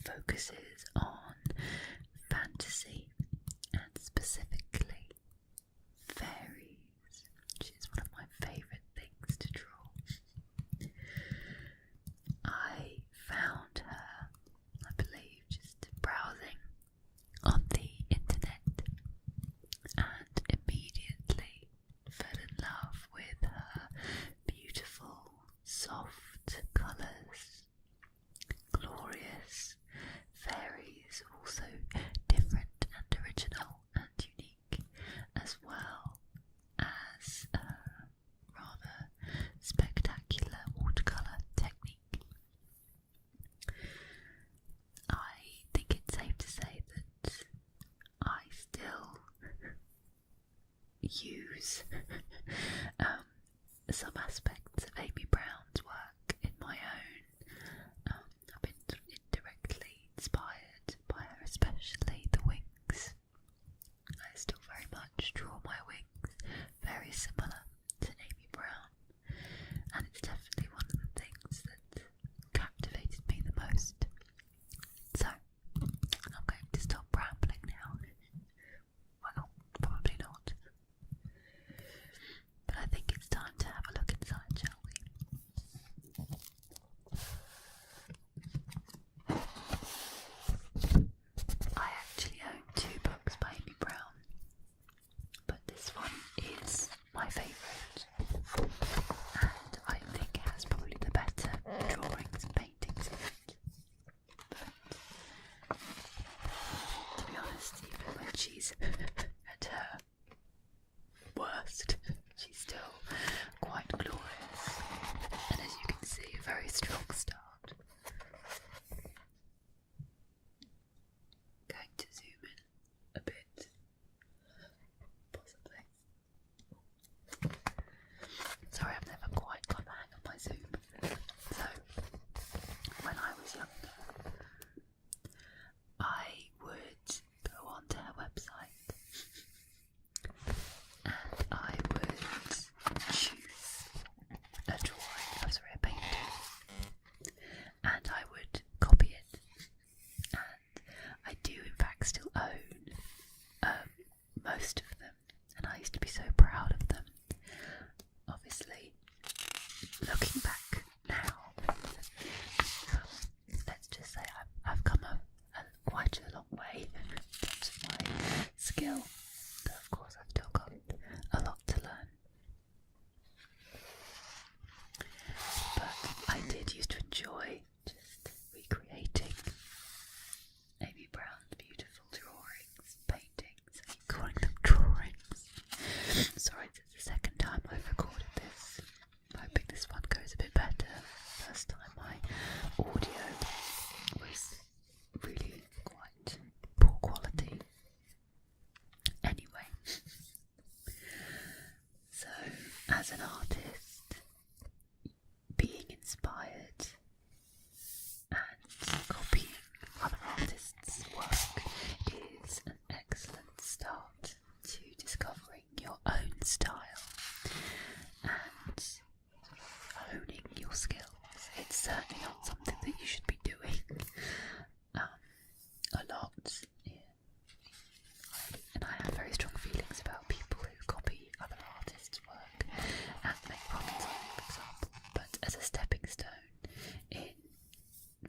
focuses on fantasy and specifically fairies, which is one of my favourite things to draw. I found her, I believe, just browsing on the internet and immediately fell in love with her beautiful, soft colours, glorious fairies, also different and original and unique, as well as a rather spectacular watercolour technique. I think it's safe to say that I still use some aspects of Amy Brown's work in my own. I've been indirectly inspired by her, especially the wings. I still very much draw my wings very similar to Amy Brown, and it's definitely one of the things that captivated me the most. So, I'm going to stop rambling now. Well, probably not. But I think it's time to have a look inside, shall we? I actually own 2 books by Amy Brown, but this one is my favourite, and I think it has probably the better drawings and paintings in it. But to be honest, even when she's at her worst, she's still quite glorious, and as you can see, a very strong start. Going to zoom in a bit, possibly. Sorry, I've never quite got the hang of my zoom. So, when I was younger, I would go onto her website and I would choose a drawing, a painting, and I would copy it. And I do in fact still own most of them, and I used to be so proud of them. Obviously, looking back now, let's just say I've come quite a long way in terms of my skill, but of course I've still got a lot to learn. But I did used to enjoy just recreating Amy Brown's beautiful drawings, paintings. I keep calling them drawings. Sorry, this is the second time I've recorded this. I'm hoping this one goes a bit better. First time my audio was really quite poor quality. Anyway, so as an artist, being inspired and copying other artists' work is an excellent start to discovering your own style and honing your skills. It's certainly not something that you should be doing a lot. And I have very strong feelings about people who copy other artists' work and make profits on it, for example. But as a stepping stone in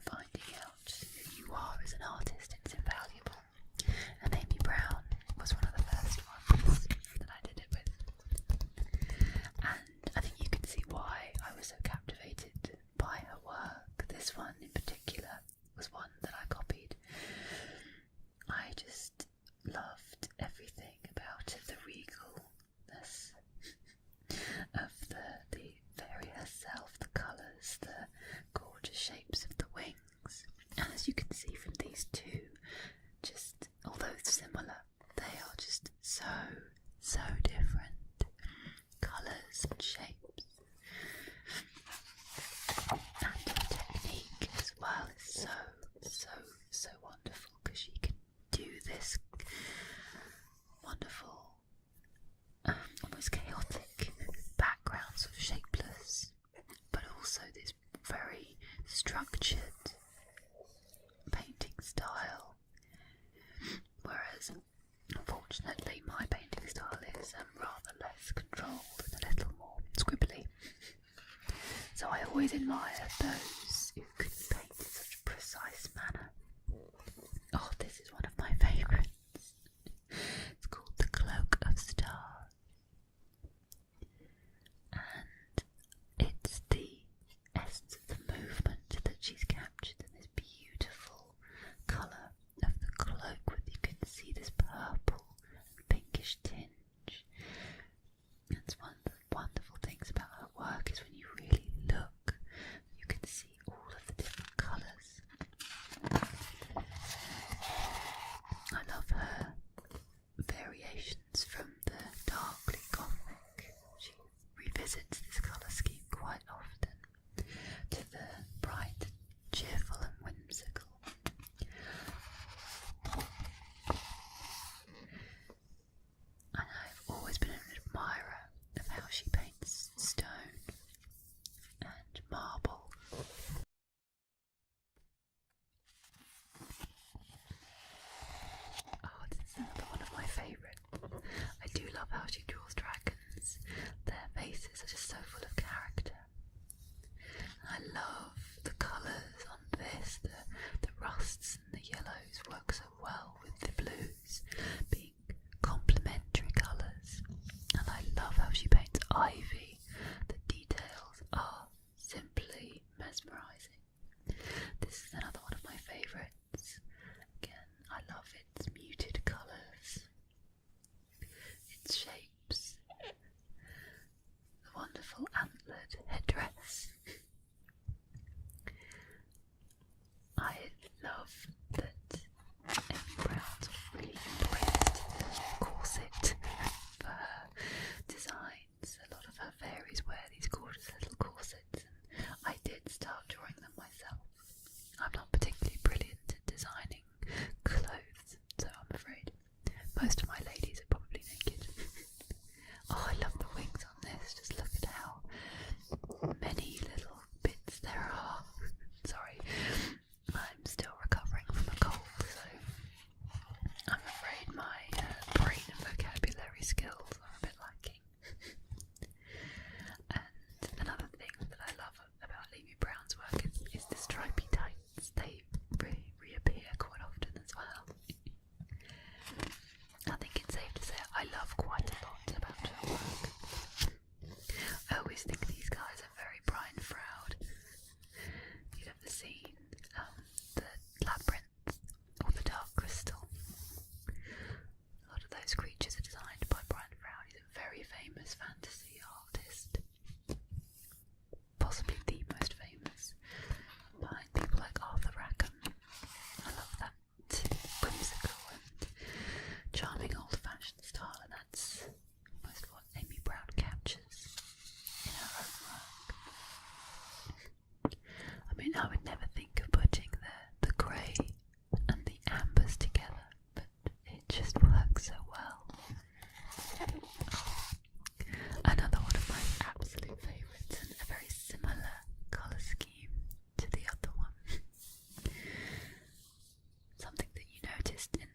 finding out who you are as an artist, it's invaluable. And Amy Brown was one of the first ones that I did it with. And I think you can see why I was so captivated by her work. This one in particular was one that I copied. I just loved everything about it, the regalness of the fairy herself, the colours, the gorgeous shapes of the wings. And as you can see from these two, just although similar, they are just so different. Colours and shapes. And her technique as well is so wonderful, because she can do this wonderful, almost chaotic backgrounds of shapeless, but also this very structured painting style, whereas unfortunately my painting style is rather less controlled and a little more scribbly. So I always admire those who can paint in such a precise manner. Oh, this is one of my favourites. It's called The Cloak of Stars. And it's the essence of the movement that she's captured in this beautiful colour of the cloak, with you can see this purple and pinkish tinge. That's one of the wonderful things about her work, is when you really look, you can see all of the different colours. I love her variations from the darkly gothic. She revisits this colour scheme quite often to the bright, cheerful and whimsical. And I've always been an admirer of how she paints stone and marble. Oh, this is another one of my favourite. I do love how she draws dragons. Their faces are just so full of character. I love the colours on this. The rusts and the yellows work so well with the blues being complementary colours. And I love how she paints ivy. The details are simply mesmerising. This is another one of my favourites. Again, I love its muted colours, its shapes, the wonderful antlered headdress. I love that Amy Brown's really embraced the corset for her designs. A lot of her fairies wear these gorgeous little corsets, and I did start drawing them myself. I'm not particularly brilliant at designing clothes, so I'm afraid most of my ladies are probably naked. Oh, I love the wings on this. Just look at how many little bits there are. Sorry, I'm still recovering from a cold, so I'm afraid my brain and vocabulary skills are a bit lacking. And another thing that I love about Amy Brown's work is the stripy tights. They reappear quite often as well. I think it's safe to say I love quite a lot about her work. I always think these guys are very Brian Froud. You've ever seen the Labyrinth or the Dark Crystal? A lot of those creatures are designed by Brian Froud. He's a very famous fantasy artist, possibly the most famous, behind people like Arthur Rackham. I love that whimsical and charming old-fashioned style, and that's almost what Amy Brown captures in her own work. I mean, I would never think of putting the grey and the ambers together, but it just works so well. Another one of my absolute favourites, and a very similar colour scheme to the other one. Something that you noticed in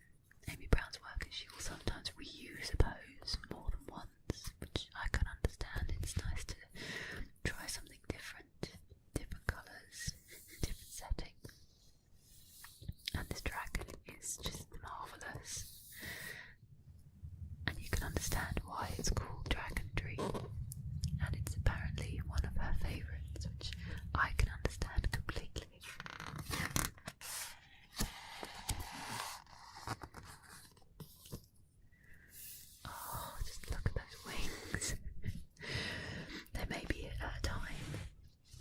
Amy Brown's work is she will sometimes reuse a pose more than once, which I can understand. It's nice to try something different colours, different settings. And this dragon is just marvellous. And you can understand why it's called Dragon Dream. And it's apparently one of her favourites, which I can understand completely. Oh, just look at those wings. There may be a time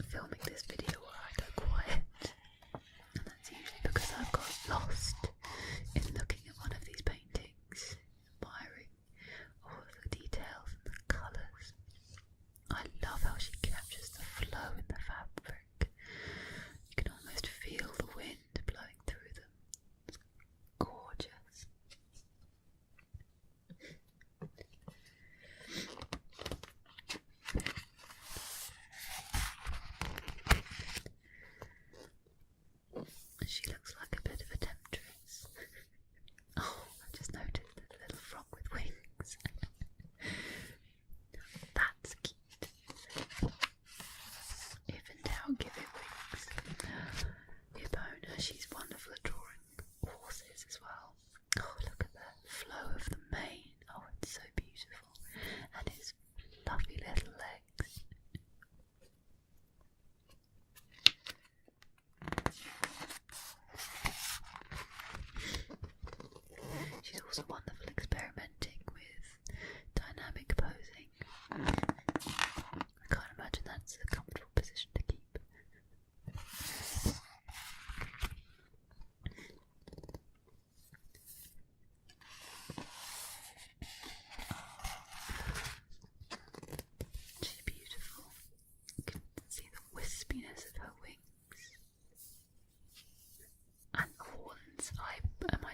filming this video where I go quiet, and that's usually because I've got lost in looking at one of these paintings, admiring all of the details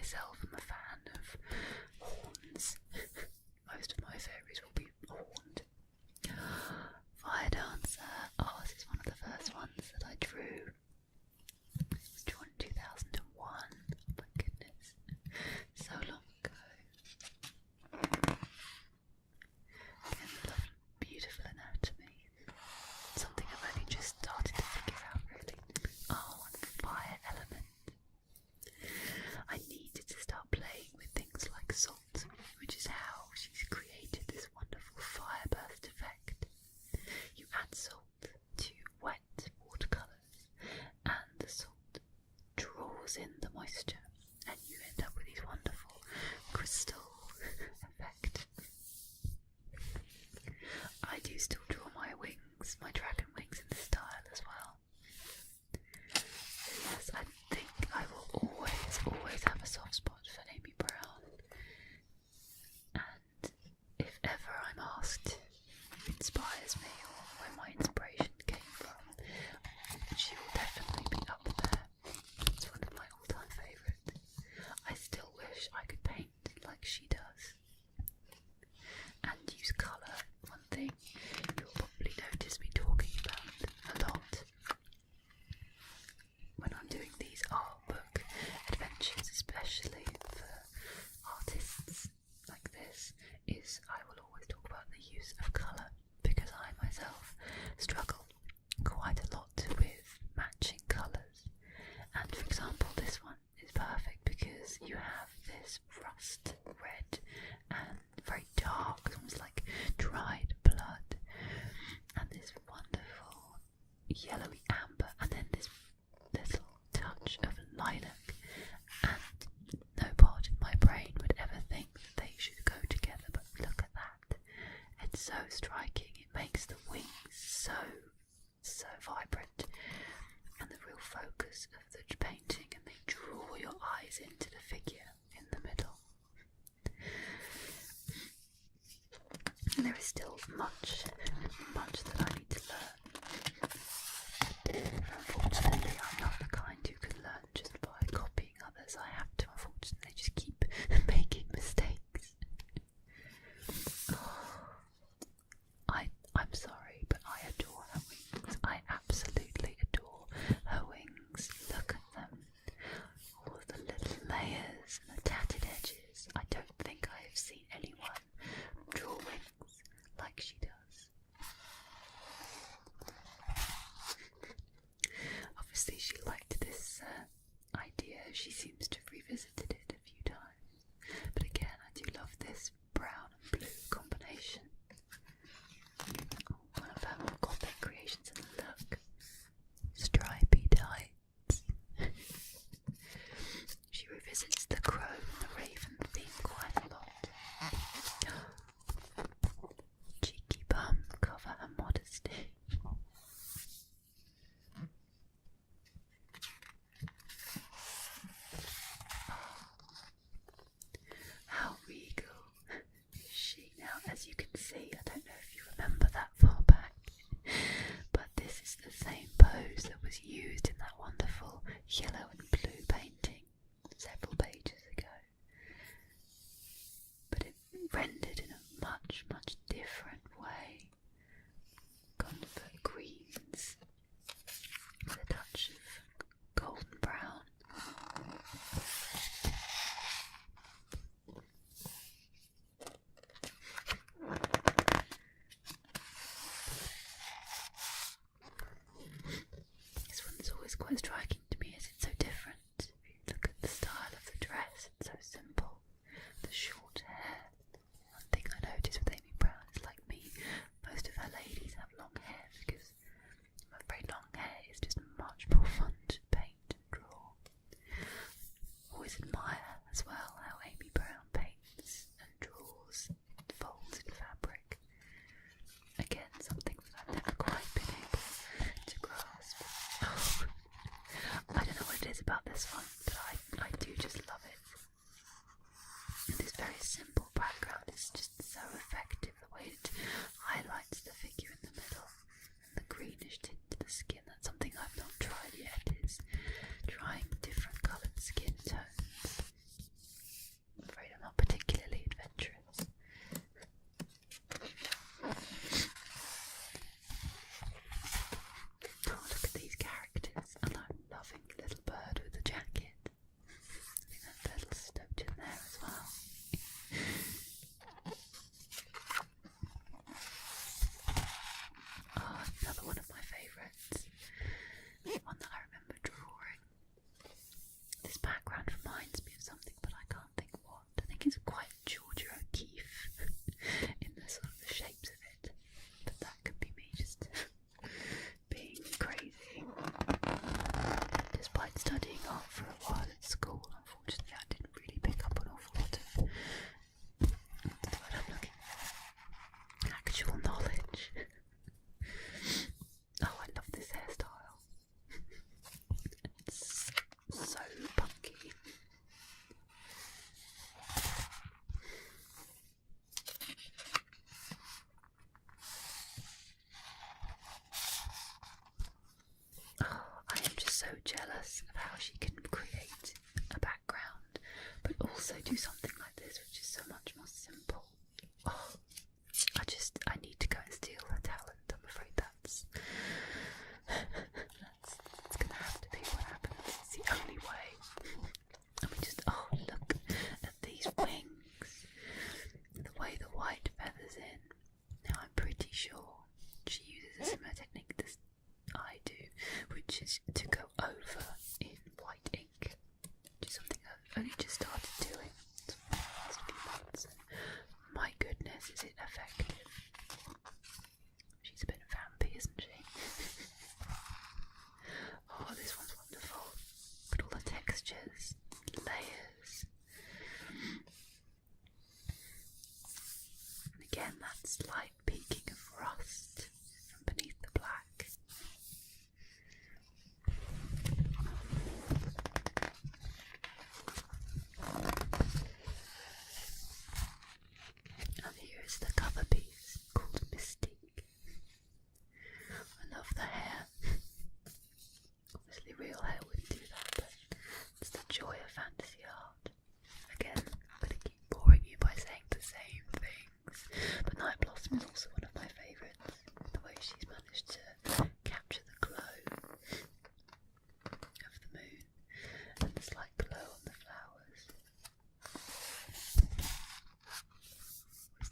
myself am a fan of horns. Most of my fairies will be horned. Fire dancer. Oh, this is one of the first ones that I drew. It was drawn in 2001. Oh my goodness. So long ago. And love beautiful anatomy. Something I've only just started to figure out really. Oh, and fire element. I needed to start playing with things like salt, which is how she's created this wonderful fire burst effect. You add salt to wet watercolours, and the salt draws in the moisture, and you end up with these wonderful crystal effect. I do still draw my wings, my dragon wings in this style as well. So yes, I think I will always have a soft spot for Amy Brown. And if ever I'm asked who inspires me or where my inspiration came from, she will definitely be up there. It's one of my all-time favourites. I still wish I could paint like she does. And use colour. One thing you'll probably notice me talking about a lot when I'm doing these Artbook adventures, especially for artists like this, is I will always talk about the use of colour, because I myself struggle quite a lot with matching colours. And for example, this one is perfect because you have this rust red and very dark, almost like dried blood, and this wonderful yellowy amber, and then this little touch of lilac, and no part of my brain would ever think that they should go together, but look at that. It's so striking. It makes the wings so vibrant, and the real focus of the painting, and they draw your eyes into the figure in the middle. And there is still much that I need to learn. Unfortunately, I'm not the kind who can learn just by copying others. I have to, unfortunately, just keep making mistakes. I'm sorry, but I adore her wings. I absolutely adore her wings. Look at them. All of the little layers and the tatted edges. I don't think I have seen anyone draw wings like she does. background reminds me of something, but I can't think what. I think it's quite Georgia O'Keeffe in the sort of the shapes of it, but that could be me just being crazy. Despite studying art for a while at school, unfortunately I didn't really pick up an awful lot of what's the word I'm looking for? Actual knowledge. Oh, I love this hairstyle. It's so punky. Oh, I am just so jealous of how she can create a background, but also do something like this, which is so much more simple. Oh, I need to go and steal her talent. I'm afraid that's gonna have to be what happens. It's the only way. And we just, oh, look at these wings. The way the white feathers in. Now I'm pretty sure she uses a similar technique as I do, which is to go over in white ink, which is something I've only just started doing for the last few months. And my goodness, is it effective. She's a bit vampy, isn't she? Oh, this one's wonderful. But all the textures, layers. And again, that slight peeking of rust from beneath the black. And here is the cover piece called Mystique. I love the hair. Obviously real hair wouldn't do that, but it's the joy of fantasy art. Again, I'm going to keep boring you by saying the same things, but Night Blossom is also one of my favourites. The way she's managed to capture the glow of the moon and the slight glow on the flowers.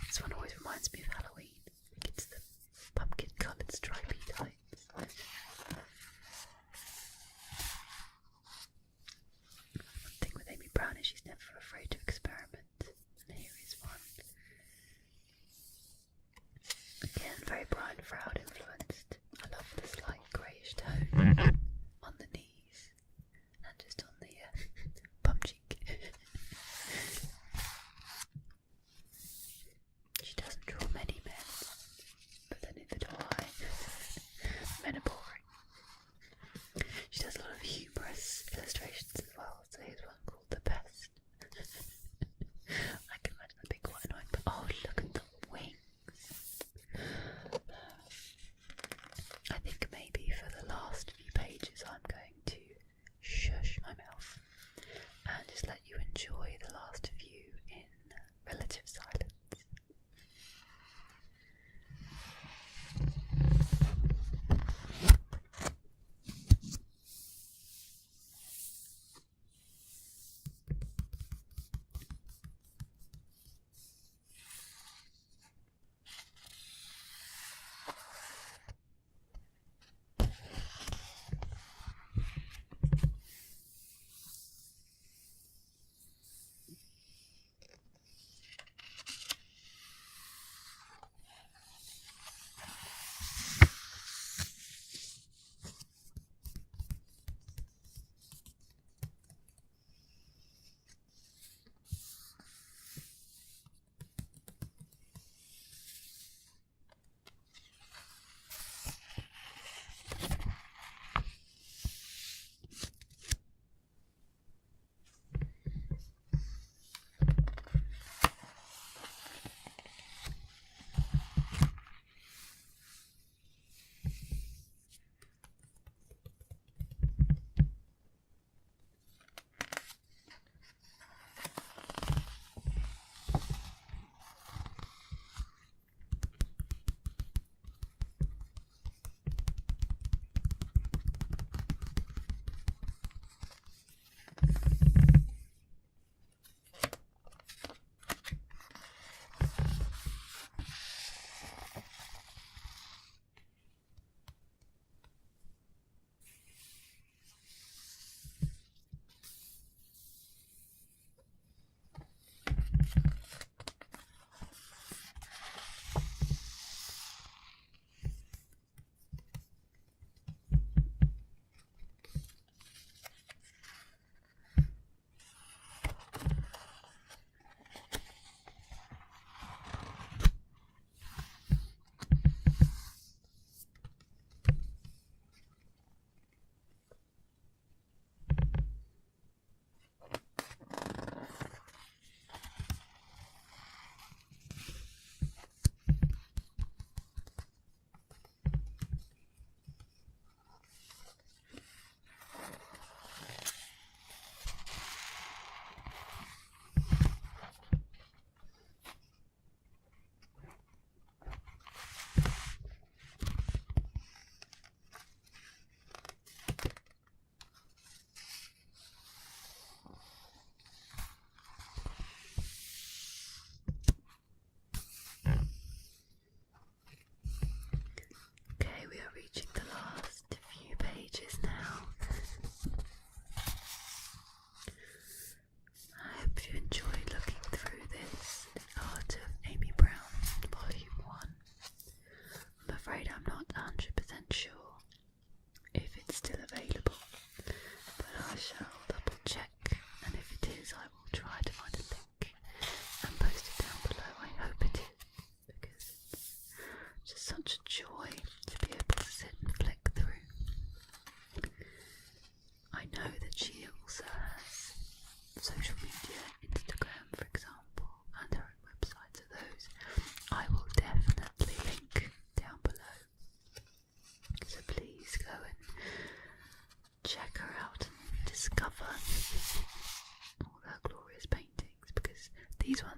This one always reminds me of Halloween. I think it's the pumpkin coloured stripy tights. One thing with Amy Brown is she's never afraid to experiment, and here is one. Again, very Brian Froud influenced. I love the slight greyish tone on the knees and just on the bum cheek. She doesn't draw many men, but then neither do I. Men are boring. She does a lot of humorous illustrations as well, so here's one called The Best. I can imagine the big one annoying, but oh, look at the wings. I think maybe for the last few pages I'm going to shush my mouth and just let you enjoy the last few in relative silence. these ones.